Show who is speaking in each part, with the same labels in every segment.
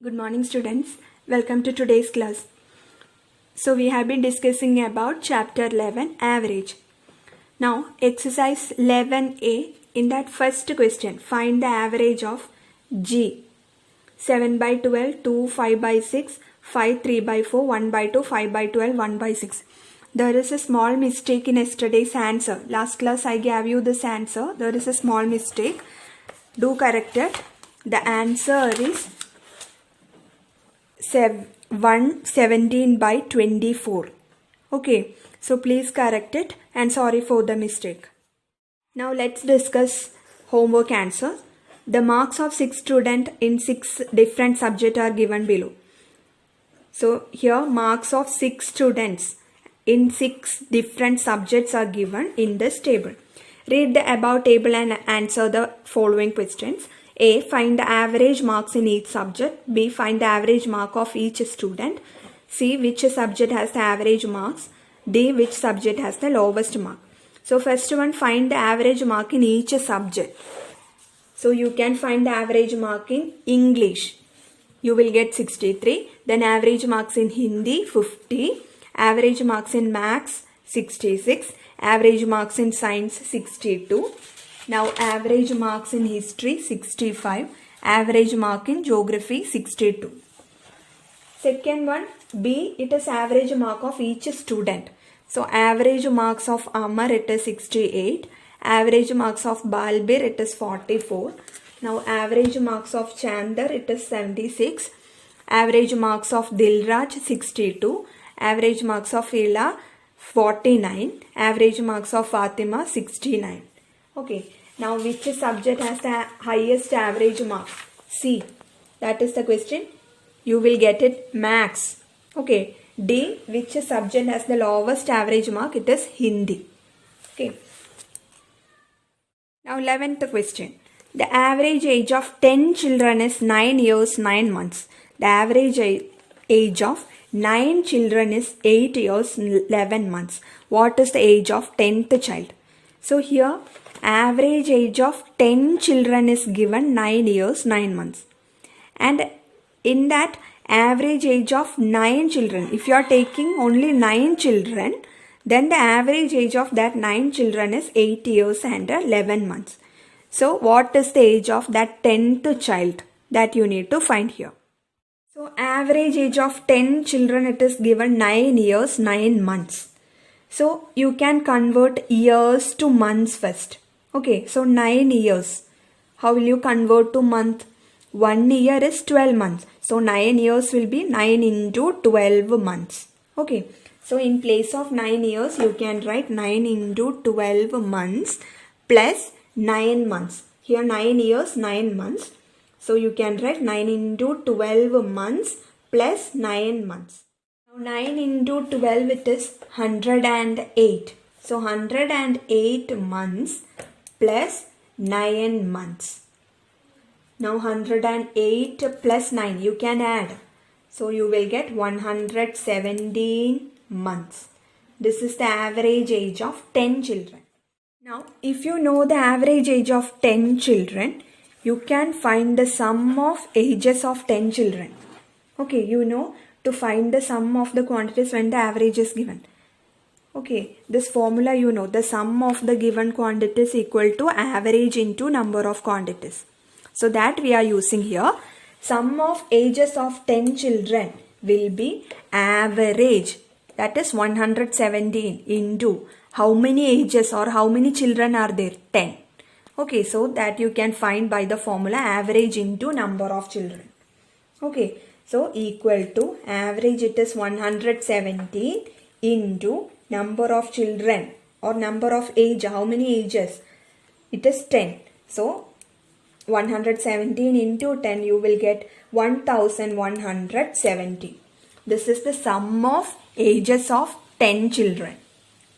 Speaker 1: Good morning students, welcome to today's class. So we have been discussing about chapter 11 average. Now exercise 11a, in that first question find the average of G. 7 by 12, 2, 5 by 6, 5, 3 by 4, 1 by 2, 5 by 12, 1 by 6. There is a small mistake in yesterday's answer. Last class I gave you this answer. There is a small mistake. Do correct it. The answer is 117 by 24. Okay, so please correct it and sorry for the mistake. Now let's discuss homework answers. The marks of 6 students in 6 different subjects are given below. So here marks of 6 students in 6 different subjects are given in this table. Read the above table and answer the following questions. A. Find the average marks in each subject. B. Find the average mark of each student. C. Which subject has the average marks. D. Which subject has the lowest mark. So first one, find the average mark in each subject. So you can find the average mark in English. You will get 63. Then average marks in Hindi 50. Average marks in Maths 66. Average marks in Science 62. Now average marks in History 65. Average mark in Geography 62. Second one, B, it is average mark of each student. So average marks of Amar, it is 68. Average marks of Balbir, it is 44. Now average marks of Chandar, it is 76. Average marks of Dilraj 62. Average marks of Ila 49. Average marks of Fatima 69. Okay, now which subject has the highest average mark? C. That is the question. You will get it, Maths. Okay. D. Which subject has the lowest average mark? It is Hindi. Okay. Now 11th question. The average age of 10 children is 9 years 9 months. The average age of 9 children is 8 years 11 months. What is the age of 10th child? So here average age of 10 children is given 9 years 9 months. And in that average age of 9 children, if you are taking only 9 children, then the average age of that 9 children is 8 years and 11 months. So what is the age of that 10th child? That you need to find here. So average age of 10 children, it is given 9 years 9 months. So you can convert years to months first. Okay, so 9 years. How will you convert to month? 1 year is 12 months. So 9 years will be 9 into 12 months. Okay, so in place of 9 years, you can write 9 into 12 months plus 9 months. Here 9 years, 9 months. So you can write 9 into 12 months plus 9 months. Now 9 into 12, it is 108. So 108 months plus 9 months. Now 108 plus 9, you can add. So you will get 117 months. This is the average age of 10 children. Now if you know the average age of 10 children, you can find the sum of ages of 10 children. Okay, you know to find the sum of the quantities when the average is given. Okay, this formula you know, the sum of the given quantities equal to average into number of quantities. So that we are using here. Sum of ages of 10 children will be average. That is 117 into how many ages or how many children are there? 10. Okay, so that you can find by the formula average into number of children. Okay, so equal to average, it is 117 into number of children or number of age. How many ages? It is 10. So 117 into 10, you will get 1170. This is the sum of ages of 10 children.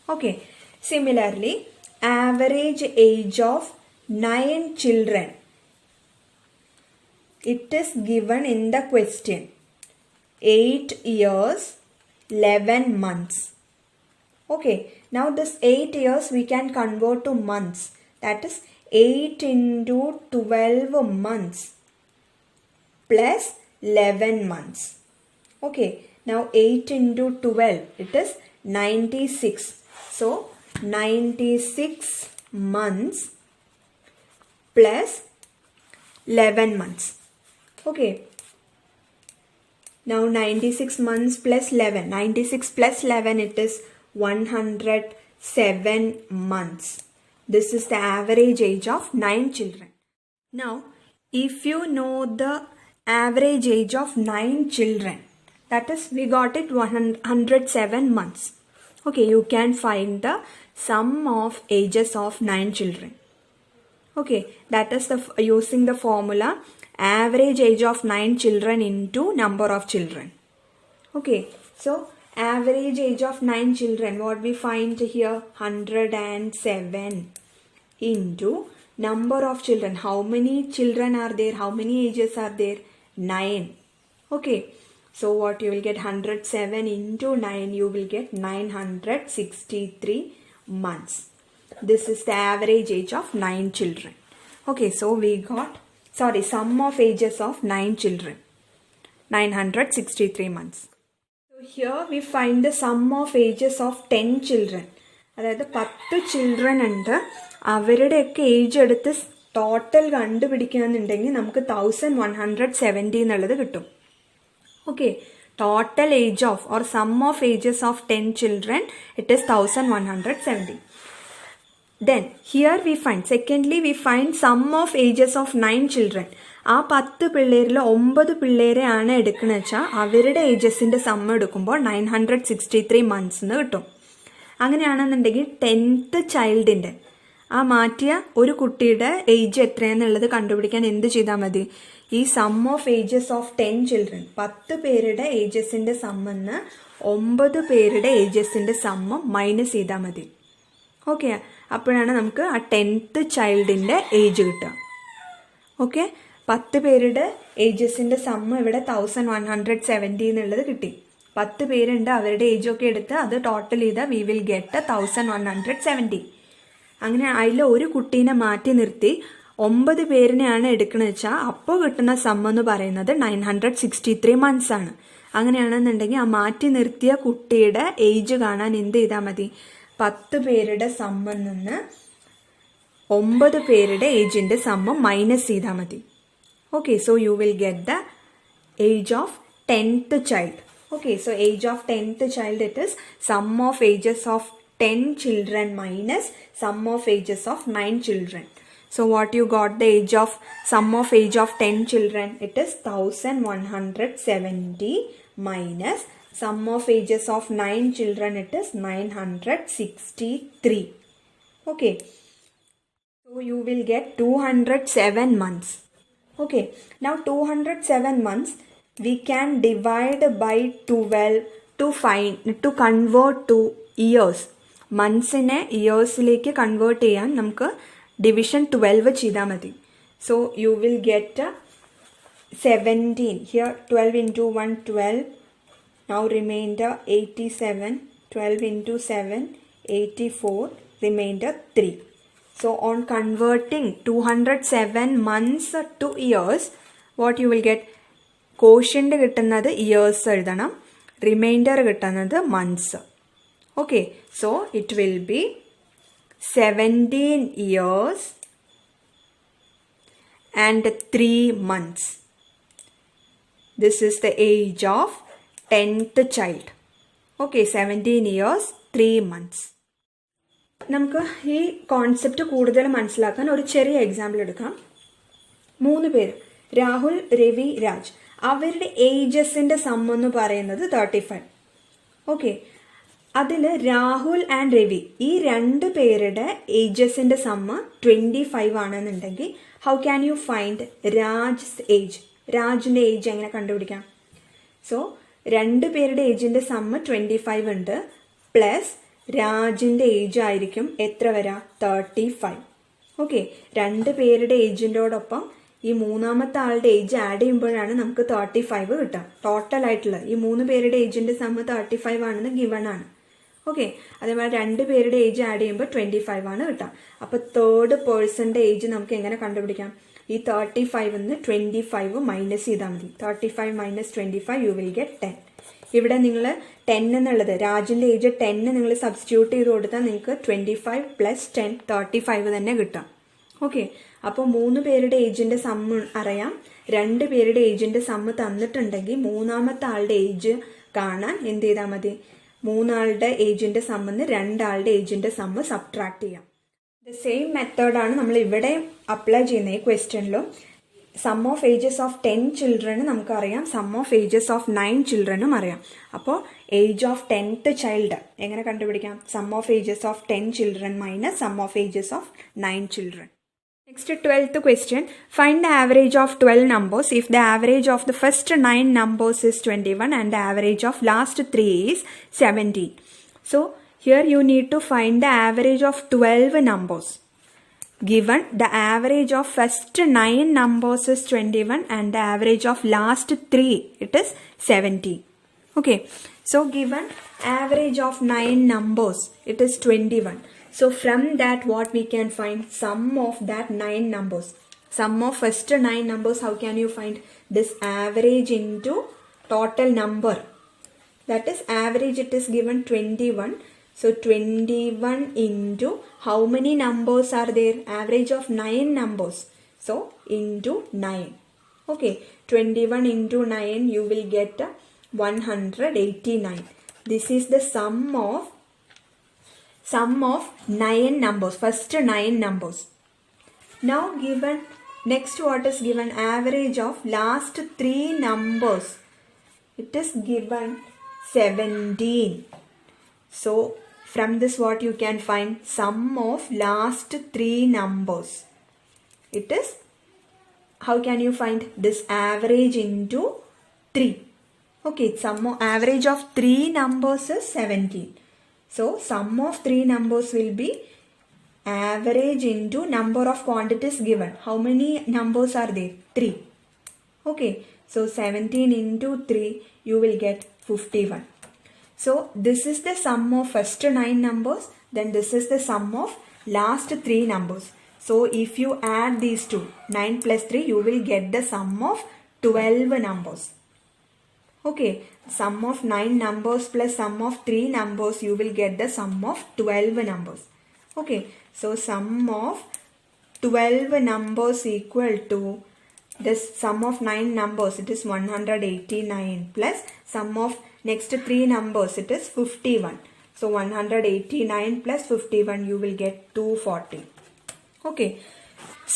Speaker 1: Okay, similarly average age of 9 children, it is given in the question 8 years 11 months. Okay, now this 8 years we can convert to months. That is 8 into 12 months plus 11 months. Okay, now 8 into 12, it is 96. So 96 months plus 11 months. Okay, now 96 months plus 11. 96 plus 11, it is 107 months. This is the average age of 9 children. Now, if you know the average age of 9 children, that is, we got it 107 months. Okay, you can find the sum of ages of 9 children. Okay, that is using the formula average age of 9 children into number of children. Okay, so average age of 9 children, what we find here, 107 into number of children. How many children are there? How many ages are there? 9. Okay, so what you will get, 107 into 9, you will get 963 months. This is the average age of 9 children. Okay, so we got, sum of ages of 9 children, 963 months. So here we find the sum of ages of 10 children. അതായത് 10 children ഉണ്ട്, അവരുടെയൊക്കെ age എടുത്ത് total കണ്ടുപിടിക്കുകയെന്നുണ്ടെങ്കിൽ നമുക്ക് 1170 എന്നുള്ളത് കിട്ടും. Okay, total age of or sum of ages of 10 children, it is 1170. Then here we find, secondly we find sum of ages of 9 children. ആ 10 പിള്ളേരിൽ 9 പിള്ളേരെ ആണ് എടുക്കുന്നത് വെച്ചാൽ അവരുടെ ഏജസിന്റെ സം എടുക്കുമ്പോൾ 963 months എന്ന് കിട്ടും. അങ്ങനെയാണെന്നുണ്ടെങ്കിൽ 10th ചൈൽഡിന്റെ ആ മാറ്റിയ ഒരു കുട്ടിയുടെ ഏജ് എത്രയാണെന്നുള്ളത് കണ്ടുപിടിക്കാൻ എന്ത് ചെയ്താൽ മതി, ഈ sum of ages of 10 children, 10 പേരുടെ ഏജസിന്റെ സമ്മെന്ന് 9 പേരുടെ ഏജസിന്റെ സമ്മ് മൈനസ് ചെയ്താൽ മതി. ഓക്കെ, അപ്പോഴാണ് നമുക്ക് ആ 10th ചൈൽഡിന്റെ ഏജ് കിട്ടുക. ഓക്കെ, 10 പേരുടെ ഏജസിന്റെ സമ്മ് ഇവിടെ 1170 എന്നുള്ളത് കിട്ടി. 10 പേരുണ്ട്, അവരുടെ ഏജ് ഒക്കെ എടുത്ത് അത് ടോട്ടൽ ചെയ്താൽ വി വിൽ ഗെറ്റ് 1170. അങ്ങനെ അതിൽ ഒരു കുട്ടീനെ മാറ്റി നിർത്തി 9 പേരിനെയാണ് എടുക്കണമെന്ന് വെച്ചാൽ അപ്പോൾ കിട്ടുന്ന സം എന്ന് പറയുന്നത് 963 months ആണ്. അങ്ങനെയാണെന്നുണ്ടെങ്കിൽ ആ മാറ്റി നിർത്തിയ കുട്ടിയുടെ ഏജ് കാണാൻ എന്ത് ചെയ്താൽ മതി, 10 പേരുടെ സമ്മിൽ നിന്ന് 9 പേരുടെ ഏജിന്റെ സമ്മ് മൈനസ് ചെയ്താൽ മതി. Okay, so you will get the age of 10th child. Okay, so age of 10th child, it is sum of ages of 10 children minus sum of ages of 9 children. So what you got, the age of sum of age of 10 children, it is 1170 minus sum of ages of 9 children, it is 963. Okay, so you will get 207 months. Okay, now 207 months we can divide by 12 to convert to years. മന്ത്സിനെ ഇയേഴ്സിലേക്ക് convert ചെയ്യാൻ നമുക്ക് division 12 ചെയ്താൽ മതി. So you will get 17. Here 12 into 1 12. Now remainder 87. 12 into 7 84. Remainder 3. So on converting 207 months to years, what you will get, quotient കിട്ടുന്നത് years എഴുതണം, reminder കിട്ടുന്നത് months. Okay, so it will be 17 years and 3 months. This is the age of 10th child. Okay, 17 years 3 months. നമുക്ക് ഈ concept കൂടുതൽ മനസ്സിലാക്കാൻ ഒരു ചെറിയ example എടുക്കാം. 3 പേര്, രാഹുൽ, രവി, രാജ്, അവരുടെ ഏജസിന്റെ സം എന്ന് പറയുന്നത് 35. ഓക്കെ, അതിൽ രാഹുൽ ആൻഡ് രവി ഈ 2 പേരുടെ ഏജസിന്റെ സമ്മ് 25 ആണെന്നുണ്ടെങ്കിൽ how can you find Raj's age? രാജിന്റെ ഏജ് എങ്ങനെ കണ്ടുപിടിക്കാം? സോ 2 പേരുടെ ഏജിന്റെ സമ്മ് 25 ഉണ്ട്, പ്ലസ് രാജിന്റെ ഏജ് ആയിരിക്കും എത്ര വരാ, 35. ഓക്കെ, 2 പേരുടെ ഏജിൻ്റെയോടൊപ്പം ഈ മൂന്നാമത്തെ ആളുടെ ഏജ് ആഡ് ചെയ്യുമ്പോഴാണ് നമുക്ക് 35 കിട്ടുക. ടോട്ടൽ ആയിട്ടുള്ള ഈ 3 പേരുടെ ഏജിന്റെ സമ്മ് 35 ആണെന്ന് ഗിവൺ ആണ്. ഓക്കെ, അതേപോലെ 2 പേരുടെ ഏജ് ആഡ് ചെയ്യുമ്പോൾ 25 ആണ് കിട്ടുക. അപ്പോൾ തേർഡ് പേഴ്സന്റെ ഏജ് നമുക്ക് എങ്ങനെ കണ്ടുപിടിക്കാം? ഈ 35 നിന്ന് 25 മൈനസ് ചെയ്താൽ മതി. 35 മൈനസ് 25 യു വിൽ ഗെറ്റ് 10. ഇവിടെ നിങ്ങൾ 10 എന്നുള്ളത് രാജിൻ്റെ ഏജ് 10 നിങ്ങൾ സബ്സ്റ്റിറ്റ്യൂട്ട് ചെയ്ത് കൊടുത്താൽ നിങ്ങൾക്ക് 25 പ്ലസ് 10 35 തന്നെ കിട്ടാം. ഓക്കെ, അപ്പോൾ 3 പേരുടെ ഏജിൻ്റെ സമ്മ് അറിയാം, 2 പേരുടെ ഏജിൻ്റെ സമ്മ് തന്നിട്ടുണ്ടെങ്കിൽ മൂന്നാമത്തെ ആളുടെ ഏജ് കാണാൻ എന്ത് ചെയ്താൽ മതി, 3 ആളുടെ ഏജിൻ്റെ സമ്മിന്ന് 2 ആളുടെ ഏജിൻ്റെ സമ്മ് സബ്ട്രാക്ട് ചെയ്യാം. ദ സെയിം മെത്തേഡാണ് നമ്മൾ ഇവിടെ അപ്ലൈ ചെയ്യുന്നത്. ഈ ക്വസ്റ്റ്യനിലും സം ഓഫ് ഏജസ് ഓഫ് 10 ചിൽഡ്രന് നമുക്കറിയാം, സം ഓഫ് ഏജസ് ഓഫ് 9 ചിൽഡ്രനും അറിയാം. അപ്പോൾ ഏജ് ഓഫ് 10th ചൈൽഡ് എങ്ങനെ കണ്ടുപിടിക്കാം? Sum of ages of 10 children minus sum of ages of 9 children. Next 12th question, find the average of 12 numbers if the average of the first 9 numbers is 21 and the average of last 3 is 17. So here you need to find the average of 12 numbers. Given the average of first 9 numbers is 21 and the average of last 3 it is 17. Okay, so given average of 9 numbers it is 21. So from that what we can find? Sum of that 9 numbers. Sum of first 9 numbers, how can you find? This average into total number. That is average, it is given 21. So 21 into how many numbers are there? Average of 9 numbers. So into 9. Okay, 21 into 9 you will get 189. This is the sum of 9 numbers, first 9 numbers. Now given, next what is given? Average of last 3 numbers. It is given 17. So from this what you can find? Sum of last 3 numbers. It is, how can you find? This average into 3. Okay, sum of average of 3 numbers is 17. So sum of 3 numbers will be average into number of quantities given. How many numbers are there? 3. Okay, so 17 into 3 you will get 51. So this is the sum of first 9 numbers, then this is the sum of last 3 numbers. So if you add these two, 9 plus 3, you will get the sum of 12 numbers. Okay, sum of 9 numbers plus sum of 3 numbers, you will get the sum of 12 numbers. Okay, so sum of 12 numbers equal to this sum of 9 numbers, it is 189 plus sum of next 3 numbers, it is 51. So 189 plus 51, you will get 240. Okay,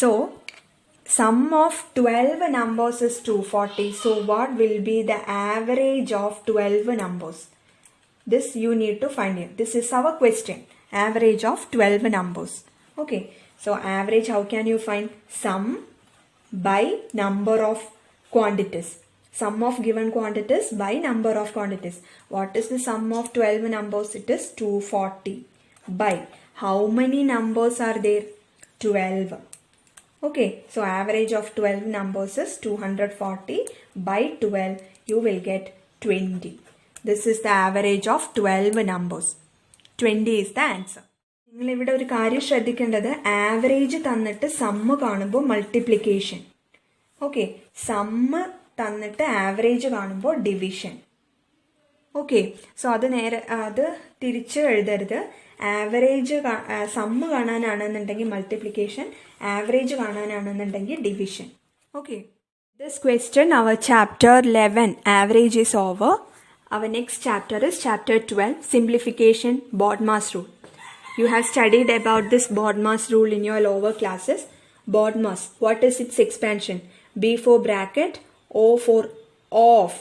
Speaker 1: so sum of 12 numbers is 240. So what will be the average of 12 numbers? This you need to find it. This is our question. Average of 12 numbers. Okay. So average, how can you find? Sum by number of quantities. Sum of given quantities by number of quantities. What is the sum of 12 numbers? It is 240 by how many numbers are there? 12. Okay, so average of 12 numbers is 240 by 12, you will get 20. This is the average of 12 numbers. 20 is the answer. നിങ്ങൾ ഇവിടെ ഒരു കാര്യം ശ്രദ്ധിക്കേണ്ടത്, average തന്നിട്ട് sum കാണുമ്പോൾ multiplication. Okay, sum തന്നിട്ട് average കാണുമ്പോൾ division. Okay, so അത് തിരിച്ച് എഴുതരുത്. ആവറേജ് സമ്മ് കാണാനാണെന്നുണ്ടെങ്കിൽ മൾട്ടിപ്ലിക്കേഷൻ, ആവറേജ് കാണാനാണെന്നുണ്ടെങ്കിൽ division. Okay, this question our chapter 11 average is over. Our next chapter is chapter 12 simplification, BODMAS rule. You have studied about this BODMAS rule in your lower classes. BODMAS, what is its expansion? B for bracket, O for of,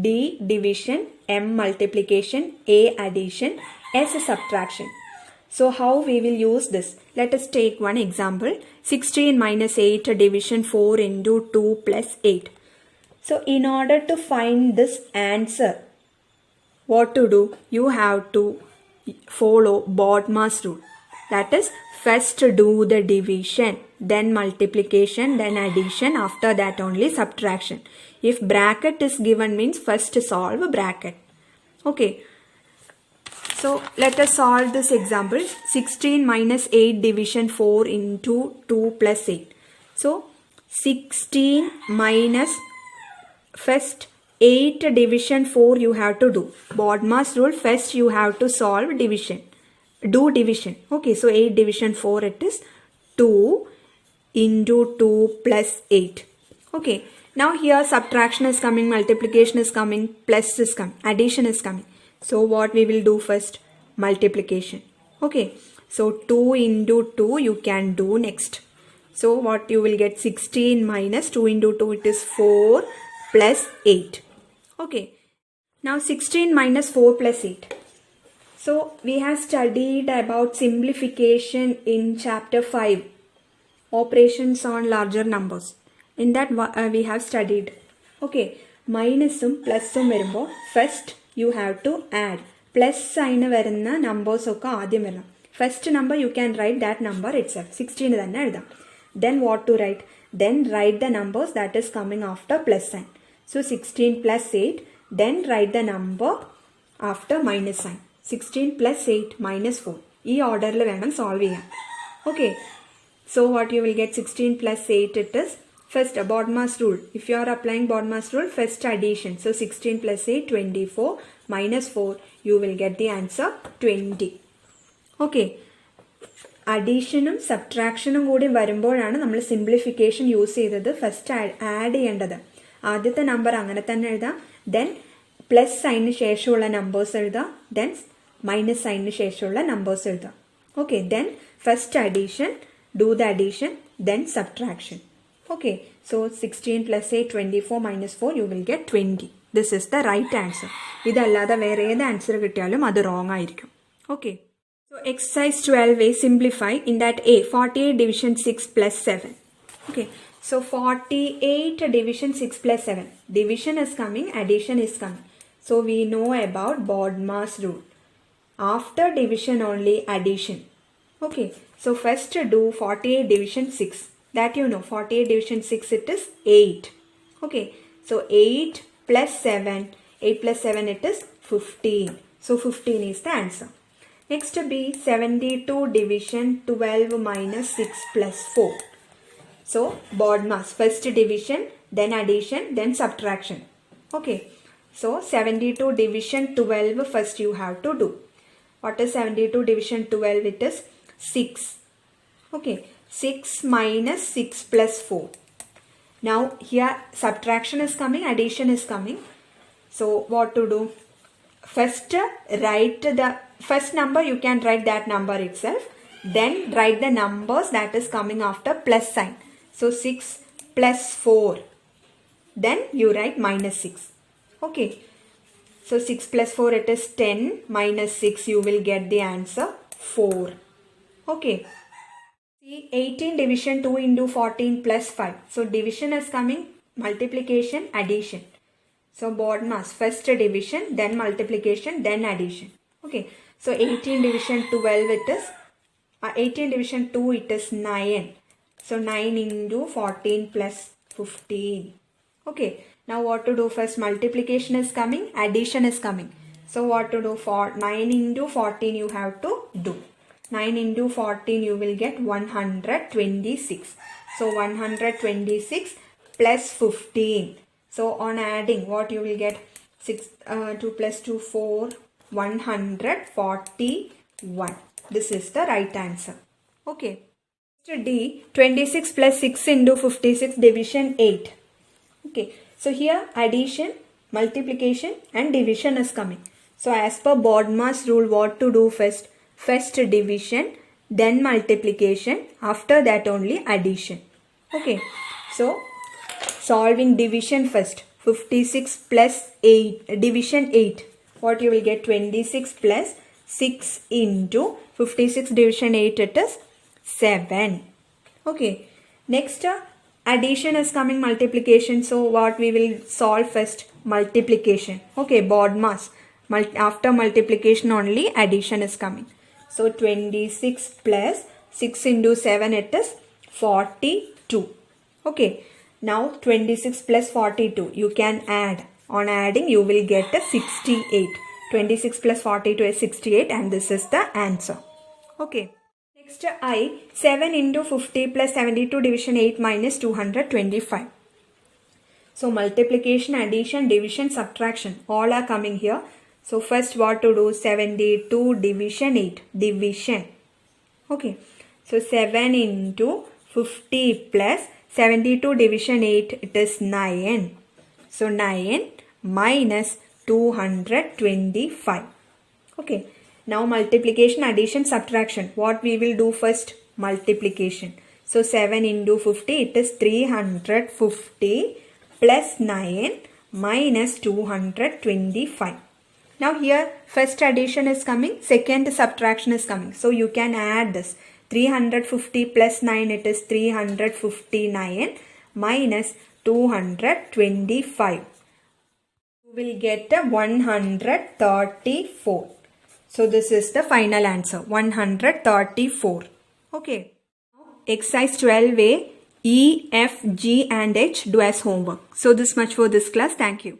Speaker 1: D division, M multiplication, A addition, S subtraction. So how we will use this? Let us take one example. 16 minus 8 division 4 into 2 plus 8. So in order to find this answer, what to do? You have to follow BODMAS rule. That is, first do the division, then multiplication, then addition, after that only subtraction. If bracket is given means first solve bracket. Okay, so let us solve this example. 16 minus 8 division 4 into 2 plus 8. So 16 minus first 8 division 4 you have to do. BODMAS rule, first you have to solve division. Do division. Okay, so 8 division 4 it is 2 into 2 plus 8. Okay, now here subtraction is coming, multiplication is coming, plus is coming, addition is coming. So what we will do first? Multiplication. Okay, so 2 into 2 you can do next. So what you will get? 16 minus 2 into 2, it is 4 plus 8. Okay, now 16 minus 4 plus 8. So we have studied about simplification in chapter 5, operations on larger numbers. In that we have studied. Okay, minusum plusum varumbo first you have to add. Plus sign varunna numbers okka aadyam varanam. First number you can write that number itself. 16 thanne ezhudam. Then what to write? Then write the numbers that is coming after plus sign. So 16 plus 8. Then write the number after minus sign. 16 plus 8 minus 4. This order le venam solve cheyan. Okay. So what you will get? 16 plus 8 it is first BODMAS rule. If you are applying BODMAS rule, first addition. So 16 plus 8, 24 minus 4. You will get the answer 20. Okay. അഡീഷനും സബ്ട്രാക്ഷനും കൂടി വരുമ്പോഴാണ് നമ്മൾ simplification use ചെയ്തത്. First add ചെയ്യേണ്ടത്. ആദ്യത്തെ number അങ്ങനെ തന്നെ എഴുതാം. Then plus സൈനിന് ശേഷമുള്ള നമ്പേഴ്സ് എഴുതാം. ദെൻ മൈനസ് സൈനിന് ശേഷമുള്ള നമ്പേഴ്സ് എഴുതാം. Okay, then first addition, do the addition, then subtraction. Okay, so 16 plus 8, 24 minus 4, you will get 20. This is the right answer. ഇതല്ലാതെ വേറെ ഏത് ആൻസർ കിട്ടിയാലും അത് റോങ് ആയിരിക്കും. Okay, so exercise 12a, simplify. In that a, 48 division 6 plus 7. Okay, so 48 division 6 plus 7. Division is coming, addition is coming. So we know about BODMAS rule. After division only addition. Okay, so first do 48 division 6. That you know, 48 division 6 it is 8. Okay, so 8 plus 7. 8 plus 7 it is 15. So 15 is the answer. Next to be 72 division 12 minus 6 plus 4. So BODMAS, first division, then addition, then subtraction. Okay, so 72 division 12 first you have to do. What is 72 division 12? It is 6. Okay, 6 minus 6 plus 4. Now here subtraction is coming, addition is coming. So what to do? First write the first number, you can write that number itself. Then write the numbers that is coming after plus sign. So 6 plus 4. Then you write minus 6. Okay. So 6 plus 4 it is 10 minus 6 you will get the answer 4. Okay. See 18 division 2 into 14 plus 5. So division is coming, multiplication, addition. So BODMAS, first division, then multiplication, then addition. Okay. So 18 division 12 it is, 18 division 2 it is 9. So 9 into 14 plus 15. Okay. Now what to do? First multiplication is coming, addition is coming. So what to do? For 9 into 14 you have to do. 9 into 14 you will get 126. So 126 plus 15. So on adding, what you will get? 2 plus 2, 4, 141. This is the right answer. Okay. D, 26 plus 6 into 56, division 8. Okay. So here addition, multiplication and division is coming. So as per BODMAS rule, what to do first? First division, then multiplication, after that only addition. Okay. So solving division first. 56 plus 8, division 8. What you will get? 26 plus 6 into 56 division 8 it is 7. Okay. Next addition is coming, multiplication. So what we will solve first? Multiplication. Okay, BODMAS. After multiplication only addition is coming. So 26 plus 6 into 7 it is 42. Okay. Now 26 plus 42 you can add. On adding you will get a 68. 26 plus 42 is 68 and this is the answer. Okay. Next I, 7 into 50 plus 72 division 8 minus 225. So multiplication, addition, division, subtraction all are coming here. So first what to do? 72 division 8. Division. Okay. So 7 into 50 plus 72 division 8, it is 9. So 9 minus 225. Okay. Now multiplication, addition, subtraction. What we will do first? Multiplication. So 7 into 50, it is 350 plus 9 minus 225. Now here first addition is coming, second subtraction is coming. So you can add this. 350 plus 9, it is 359 minus 225. You will get a 134. So this is the final answer, 134. Okay. Exercise 12A, E, F, G and H do as homework. So this much for this class. Thank you.